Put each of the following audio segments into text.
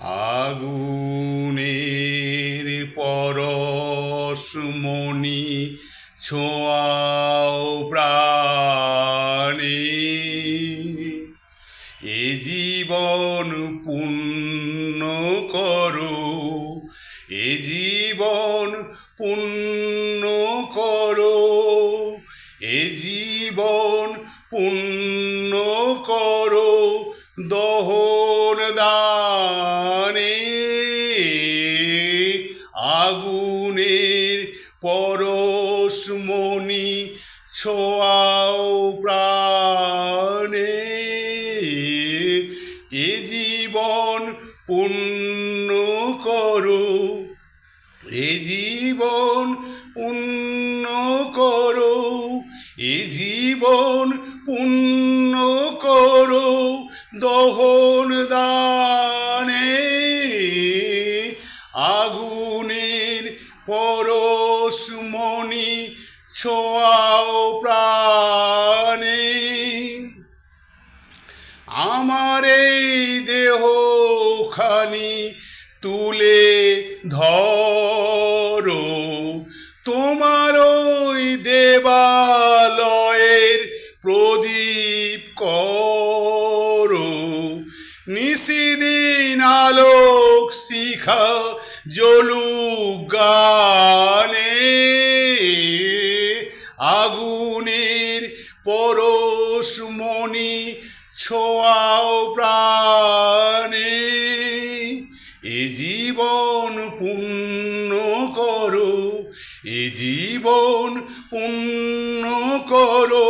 আগুনের পরশমণি ছোঁয়াও প্রাণে, এ জীবন পূর্ণ করো, এ জীবন পূর্ণ করো, এ জীবন পূর্ণ করো দহন দানে। আগুনের পরশমণি ছোঁয়াও প্রাণে, এ জীবন পূর্ণ করো, এ জীবন পূর্ণ করো, এ জীবন পূর্ণ করো দহন দানে। আগুনের পরশমণি ছোঁয়াও প্রাণে। আমার এই দেহখানি তুলে ধরো, তোমার ওই দেবালয়ের প্রদীপ করো, নিশিদিন আলোক শিখা জ্বলুক গানে। আগুনের পরশমণি ছোঁয়াও প্রাণে, এ জীবন পূর্ণ করো, এ জীবন পূর্ণ করো,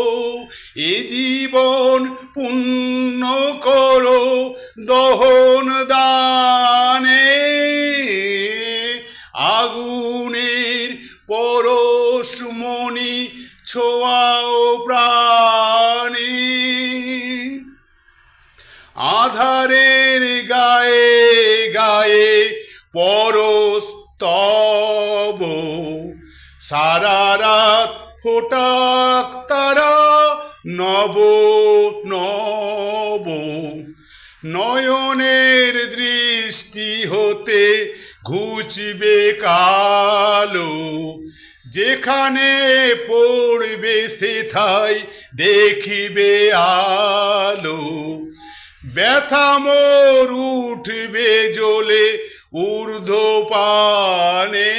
এ জীবন পূর্ণ করো দহন দানে। আগুনের পরশমণি ছোঁয়াও প্রাণে। আধারের গায়ে গায়ে পরশ তব, সারা রাত ফোটাক তারা নব নব। নয়নের দৃষ্টি হতে ঘুচবে কালো, যেখানে পড়বে সেথায় দেখিবে আলো। ব্যথা মোর উঠবে জ্বলে ঊর্ধ্বপানে,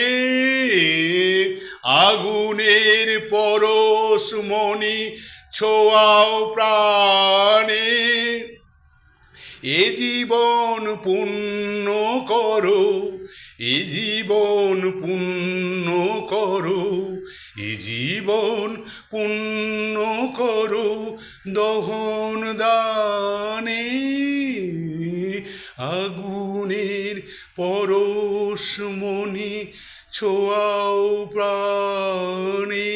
আগুনের পরশমণি ছোঁয়াও প্রাণে। এ জীবন পূর্ণ করো, এ জীবন পূর্ণ করো, এ জীবন পূর্ণ করো দহন দানে। আগুনের পরশমণি ছোঁয়াও প্রাণে।